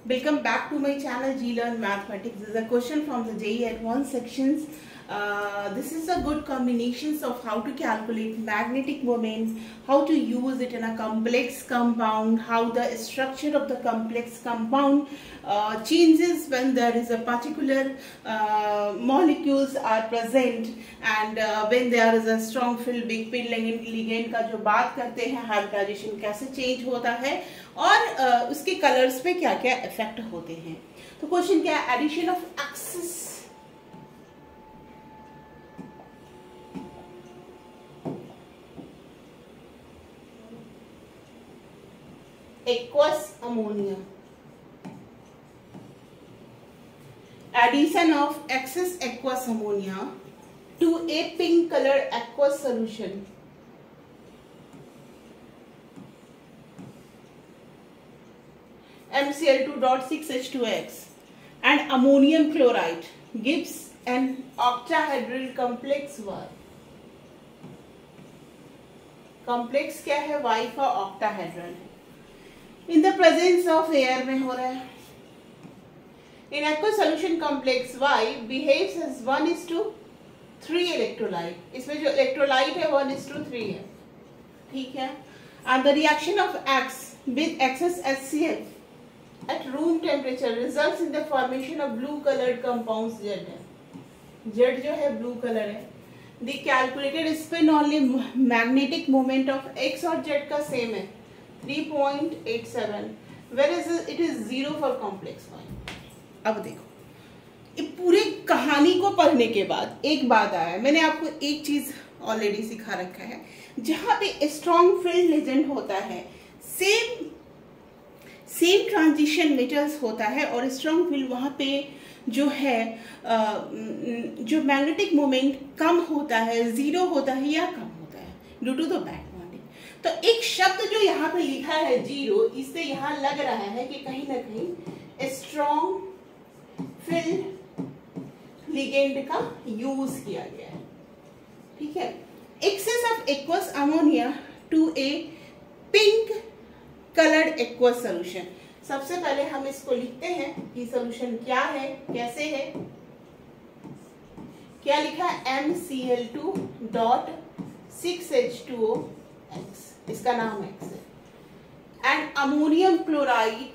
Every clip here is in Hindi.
Welcome back to my channel G Learn Mathematics. This is a question from the JEE Advanced sections. This is a good combinations of how to calculate magnetic moment, how to use it in a complex compound, how the structure of the complex compound changes when there is a particular molecules are present, and when there is a strong field, big field ligand का जो बात करते हैं, हाइब्रिडाइजेशन कैसे चेंज होता है और उसके कलर्स पे क्या क्या इफेक्ट होते हैं। तो क्वेश्चन क्या है, addition of excess aqueous ammonia, addition of excess aqueous ammonia to a pink colored aqueous solution MCl2.6H2X and ammonium chloride gives an octahedral complex Y. complex क्या है, Y का octahedral है। In the presence of air में हो रहा है। In aqueous solution complex Y behaves as 1:3 electrolyte. इसमें जो electrolyte है 1:3 है, ठीक है। And the reaction of X with excess HCl at room temperature results in the formation of blue colored compounds Z है। Z जो है blue color है। The calculated spin only magnetic moment of X और Z का same है 3.87, whereas it is 0 for complex Y. अब देखो, ये पूरे कहानी को पढ़ने के बाद एक बात आया, मैंने आपको एक चीज ऑलरेडी सिखा रखा है, जहां पे स्ट्रॉन्ग फील्ड लेजेंड होता है, सेम ट्रांजिशन मेटल्स होता है और स्ट्रॉन्ग फील्ड वहां पे जो है जो मैग्नेटिक मोमेंट कम होता है, जीरो होता है या कम होता है due to the back bonding. तो एक शब्द जो यहाँ पे लिखा है जीरो, इससे यहाँ लग रहा है कि कहीं ना कहीं स्ट्रॉन्ग फील्ड लिगेंड का यूज किया गया है, ठीक है। Excess of aqueous ammonia to a pink coloured aqueous solution. सबसे पहले हम इसको लिखते हैं कि सोल्यूशन क्या है, कैसे है। क्या लिखा है, MCl2.6H2OX, इसका नाम X है। एंड अमोनियम क्लोराइड,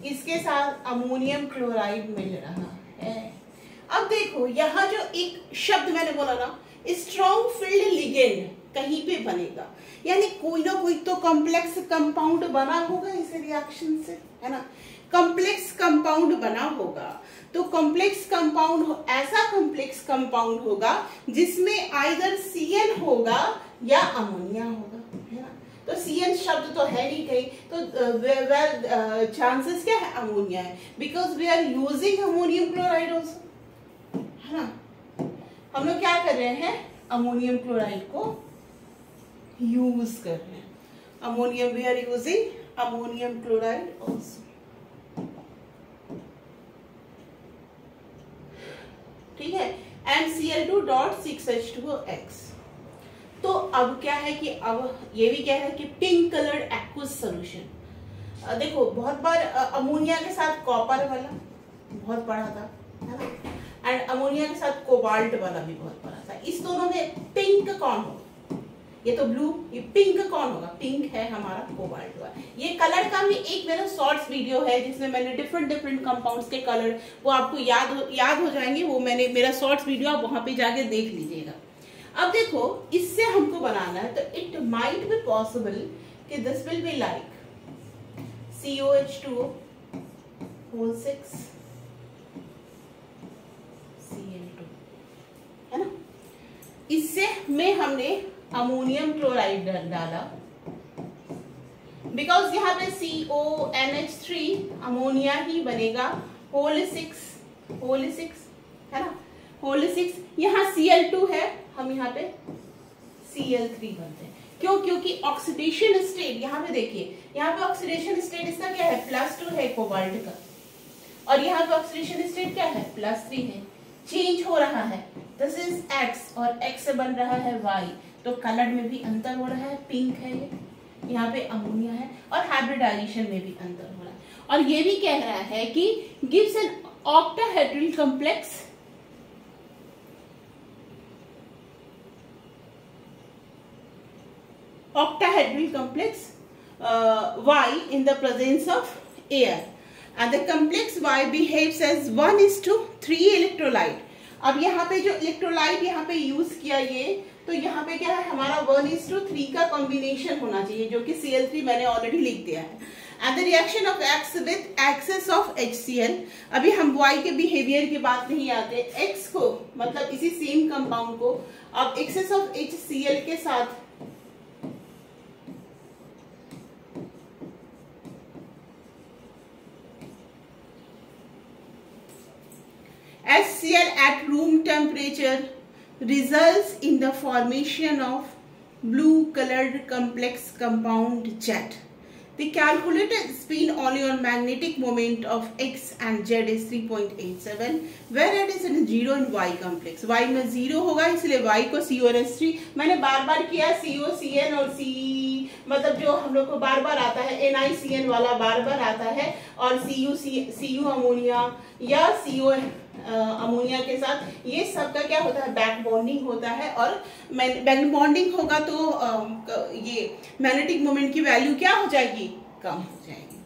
इसके साथ अमोनियम क्लोराइड मिल रहा है। अब देखो यहाँ जो एक शब्द मैंने बोला ना, स्ट्रॉन्ग फील्ड लिगेंड कहीं पे बनेगा, यानी कोई ना कोई तो कॉम्प्लेक्स कंपाउंड बना होगा इस रिएक्शन से, है ना। कॉम्प्लेक्स कंपाउंड बना होगा, तो कॉम्प्लेक्स कंपाउंड ऐसा कॉम्प्लेक्स कंपाउंड होगा जिसमें आइदर CN होगा या अमोनिया होगा, है ना। तो CN शब्द तो है नहीं कहीं, तो चांसेस क्या है, अमोनिया है, because we are using ammonium chloride also, है ना। हम लोग क्या कर रहे हैं, अमोनियम क्लोराइड को यूज कर रहे हैं। Ammonium, we are using ammonium chloride also, ठीक है। MCl2.6H2OX। तो अब क्या है कि अब ये भी कह रहा है कि पिंक कलर्ड एक्वस सॉल्यूशन। देखो बहुत बार अमोनिया के साथ कॉपर वाला बहुत पढ़ा था, है ना, एंड अमोनिया के साथ कोबाल्ट वाला भी बहुत पढ़ा था। इस दोनों में पिंक कौन होगा, ये तो ब्लू, ये पिंक कौन होगा, पिंक है हमारा कोबाल्ट वाला। ये कलर का भी एक मेरा शॉर्ट्स वीडियो है जिसमें मैंने डिफरेंट कंपाउंड्स के कलर, वो आपको याद हो जाएंगे, वो मैंने मेरा शॉर्ट्स वीडियो, आप वहां पे जाके देख लीजिएगा। अब देखो इससे हमको बनाना है, तो इट माइट बी पॉसिबल कि this will be like COH2 whole 6 Cl2, है ना। इससे में हमने अमोनियम क्लोराइड डाला, बिकॉज यहाँ पे CONH3 अमोनिया ही बनेगा, होल 6, है ना, होल 6। यहाँ Cl2 है, हम यहाँ पे Cl3 बनते हैं। क्यों, क्योंकि ऑक्सीडेशन स्टेट यहाँ पे देखिए, यहाँ पे ऑक्सीडेशन स्टेट इसका क्या है, +2 है कोबाल्ट का, और यहाँ पे ऑक्सीडेशन स्टेट क्या है, +3 है। चेंज हो रहा है, दिस इज X और X से बन रहा है Y, तो कलर में भी अंतर हो रहा है, पिंक है ये, यहाँ पे अमोनिया है, और हाइब्रिडाइजेशन में भी अंतर हो रहा है। और ये भी कह रहा है कि gives an octahedral complex Y in the presence of air, and the complex Y behaves as 1:3 electrolyte. अब यहाँ पे जो इलेक्ट्रोलाइट यहाँ पे यूज किया ये, तो यहाँ पे क्या है हमारा 1:3 का कॉम्बिनेशन होना चाहिए, जो कि Cl3 मैंने ऑलरेडी लिख दिया है। And the reaction of X with excess of HCl। अभी हम Y के बिहेवियर की बात नहीं आते, X को मतलब इसी सेम कंपाउंड को अब एक्सेस ऑफ HCl के साथ HCl at room temperature results in the formation of blue colored complex compound Z. The calculated spin only on magnetic moment of X and Z is 3.87, whereas it is 0 in Y complex. Y में 0 होगा, इसलिए Y को CONH3 मैंने बार बार किया, COCN और C मतलब जो हम लोग को बार बार आता है NiCN वाला बार बार आता है, और CU अमोनिया या CO अमोनिया के साथ ये सब का क्या होता है, बैक बॉन्डिंग होता है, और बैक बॉन्डिंग होगा तो ये मैग्नेटिक मोमेंट की वैल्यू क्या हो जाएगी, कम हो जाएगी।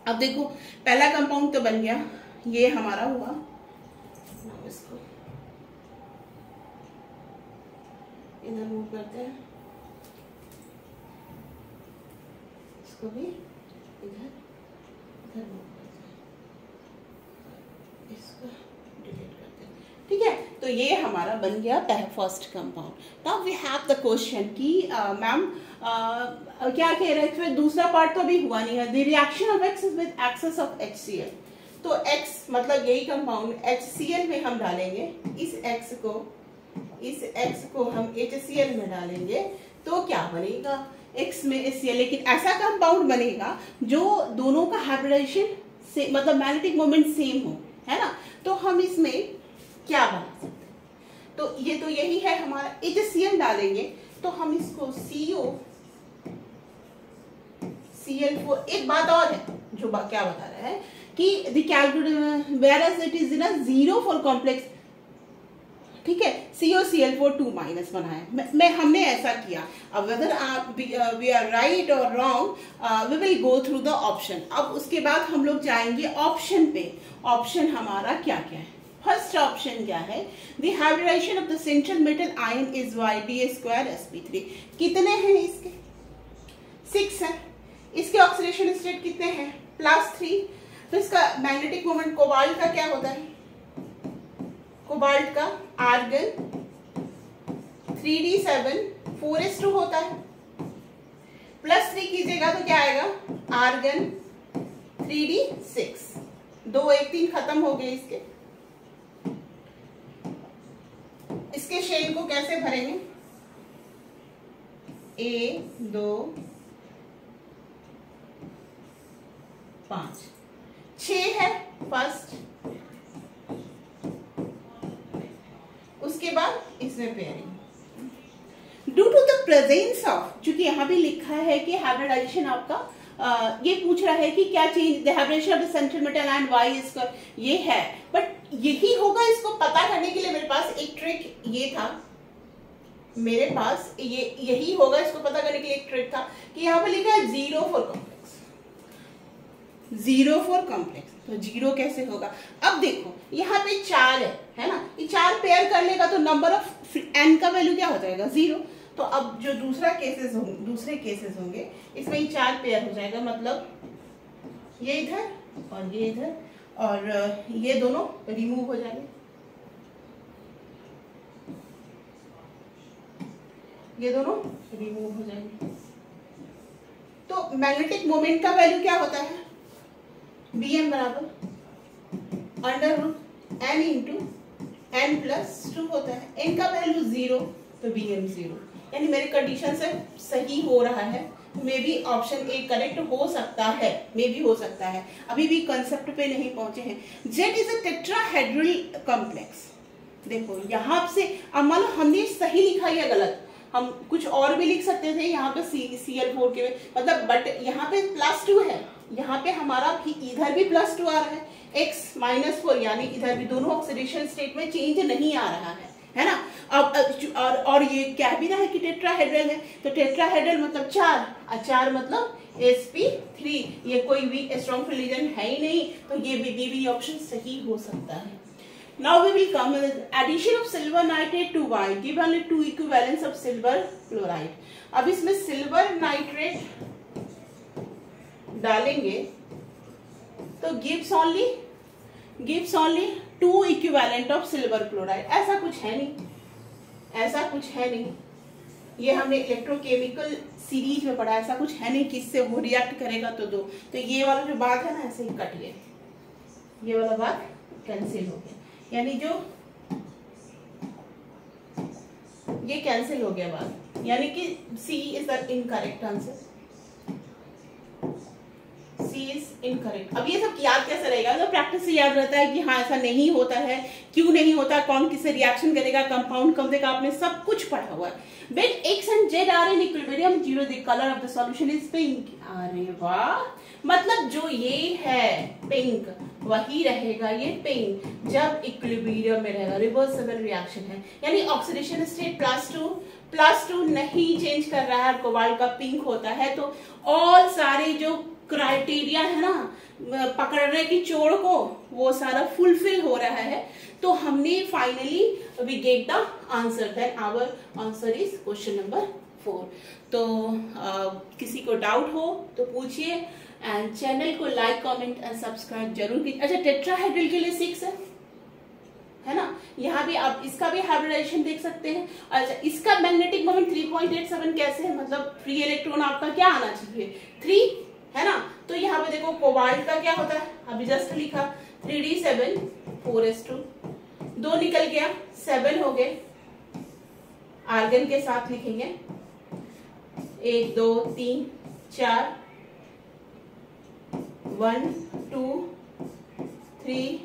अब देखो पहला कंपाउंड तो बन गया, ये हमारा हुआ, इसको इधर मूव करते हैं, इसको भी इधर इधर मूव करते हैं, इसको डिलीट करते हैं, ठीक है। तो ये हमारा बन गया first compound. Now we have the question कि मैम क्या कह रहे थे, दूसरा पार्ट तो अभी हुआ नहीं है, the reaction of X with excess of HCl। तो X मतलब यही कंपाउंड HCl में हम डालेंगे, इस X को हम HCl में डालेंगे, तो क्या बनेगा X में HCl, लेकिन ऐसा कंपाउंड बनेगा जो दोनों का हाइब्रिडाइजेशन से मतलब मैग्नेटिक मोमेंट सेम हो, है ना। तो हम इसमें क्या बना सकते हैं, तो ये तो यही है हमारा, HCl डालेंगे तो हम इसको COCl4। एक बात और है जो क्या बता रहा है कि the calculate whereas it is in a 0 for complex, ठीक है, COCl4 2- बनाया, हमने ऐसा किया। अब वेदर वी आर राइट और wrong we will go through the option. अब उसके बाद हम लोग जाएंगे ऑप्शन पे। ऑप्शन हमारा क्या क्या है, फर्स्ट ऑप्शन क्या है, the hybridisation of the central metal ion is YD2sp3। कितने हैं इसके, 6 है। इसके ऑक्सीडेशन स्टेट कितने हैं, +3। तो इसका मैग्नेटिक मोमेंट कोबाल्ट का क्या होता है, कोबाल्ट का आर्गन 3d7 4s2 होता है, +3 कीजिएगा तो क्या आएगा, आर्गन 3d6, 2 1 3 खत्म हो गए इसके। इसके शेल को कैसे भरेंगे, 1 2 5 6 है फर्स्ट, उसके बाद इसमें pairing due to the presence of, चूंकि यहाँ भी लिखा है कि हाइब्रिडाइजेशन आपका ये पूछ रहा है कि क्या change, the hybridisation of the central metal and Y ये है, बट यही होगा। इसको पता करने के लिए मेरे पास एक ट्रिक ये था, मेरे पास ये यही होगा, इसको पता करने के लिए एक ट्रिक था कि यहाँ पे लिखा है 0 फॉर कॉम्प्लेक्स, 0 फॉर कॉम्प्लेक्स, तो 0 कैसे होगा। अब देखो यहाँ पे 4 है ना, ये 4 पेयर कर लेगा तो नंबर ऑफ n का वैल्यू क्या हो जाएगा, 0। तो अब जो दूसरे केसेस होंगे इसमें ये 4 पेयर हो जाएगा, मतलब ये इधर और ये इधर, और ये दोनों रिमूव हो जाएंगे, ये दोनों रिमूव हो जाएंगे। तो मैग्नेटिक मोमेंट का वैल्यू क्या होता है, Bm बराबर √n इंटू n+2 होता है, n का वैल्यू 0 तो Bm 0, यानी मेरे कंडीशन से सही हो रहा है। May be option A correct हो सकता है, मे बी हो सकता है, अभी भी कंसेप्ट पे नहीं पहुंचे हैं। Z is a tetrahedral complex. देखो यहाँ से अब मान लो हमने सही लिखा या गलत, हम कुछ और भी लिख सकते थे यहाँ पे Cl4 के, मतलब बट यहाँ पे +2 है, यहाँ पे हमारा भी इधर भी +2 आ रहा है, x -4 यानी इधर भी दोनों ऑक्सीडेशन स्टेट में चेंज नहीं आ रहा है ना। अब और ये कह भी रहा है कि टेट्राहेड्रल है, तो टेट्राहेड्रल मतलब 4 मतलब sp3, ये कोई भी स्ट्रॉन्ग रिलीजन है ही नहीं, तो ये भी ऑप्शन सही हो सकता है। Now we will come with addition of silver nitrate to white give only 2 equivalents of silver chloride। अब इसमें सिल्वर नाइट्रेट डालेंगे तो gives only 2 equivalent of silver chloride। ऐसा कुछ है नहीं, ये हमने इलेक्ट्रोकेमिकल सीरीज में पढ़ा, ऐसा कुछ है नहीं कि इससे वो रिएक्ट करेगा तो दो, तो ये वाला जो बात है ना ऐसे ही कट गया, ये वाला बात कैंसिल हो गया, यानी जो ये कैंसिल हो गया बात, यानी कि C is the incorrect answer, C is incorrect. अब ये सब याद कैसे रहेगा, तो प्रैक्टिस से याद रहता है कि हाँ ऐसा नहीं होता है, क्यों नहीं होता, कौन किससे रिएक्शन करेगा, कंपाउंड कब देगा, आपने सब कुछ पढ़ा हुआ है। When X and Z are in equilibrium 0 the color of the solution is pink। अरे वाह, मतलब जो ये है पिंक वही रहेगा ये पिंक जब इक्विलिब्रियम में रहेगा, रिवर्सिबल रिएक्शन है, यानी ऑक्सीडेशन स्टेट +2 नहीं चेंज कर रहा है, कोबाल्ट का पिंक होता है, तो ऑल सारे जो क्राइटेरिया है ना पकड़ने की चोर को वो सारा फुलफिल हो रहा है, तो हमने finally we get the answer, then our answer is question number 4। तो किसी को डाउट हो तो पूछिए, एंड चैनल को लाइक कमेंट एंड सब्सक्राइब जरूर कीजिए। अच्छा, टेट्राहेड्रल के लिए 6 है ना, यहाँ भी आप इसका भी हाइब्रिडाइजेशन देख सकते हैं। अच्छा, इसका मैग्नेटिक मोमेंट 3.87 कैसे है, मतलब फ्री इलेक्ट्रॉन आपका क्या आना चाहिए 3 है ना, तो यहाँ पे देखो कोबाल्ट का क्या होता है, अभी जस्ट लिखा 3d7 4s2, 2 निकल गया 7 हो गए, आर्गन के साथ लिखेंगे 1 2 3 4 1 2 3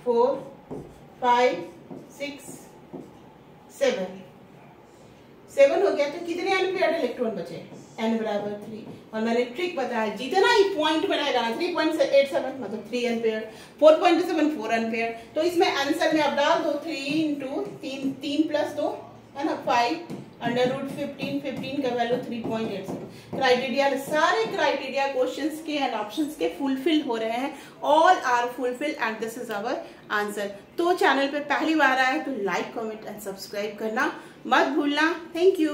4 5 6 7 हो गया, तो कितने अनपेयर्ड इलेक्ट्रॉन बचे, n बराबर 3, और मैंने ट्रिक बताया जितना ही पॉइंट बनाएगा ना 3.87 मतलब 3 अनपेयर्ड, 4.27 4 अनपेयर्ड, तो इसमें आंसर में आप डाल दो 3 × 3 + 2 है ना 5 √15 15 का वैल्यू 3.87। क्राइटेरिया सारे क्राइटेरिया क्वेश्चंस के एंड ऑप्शंस के फुलफिल हो रहे हैं, all are fulfil and this is our answer. तो चैनल पे पहली बार आए तो लाइक कमेंट एंड सब्सक्राइब करना मत भूलना। Thank you.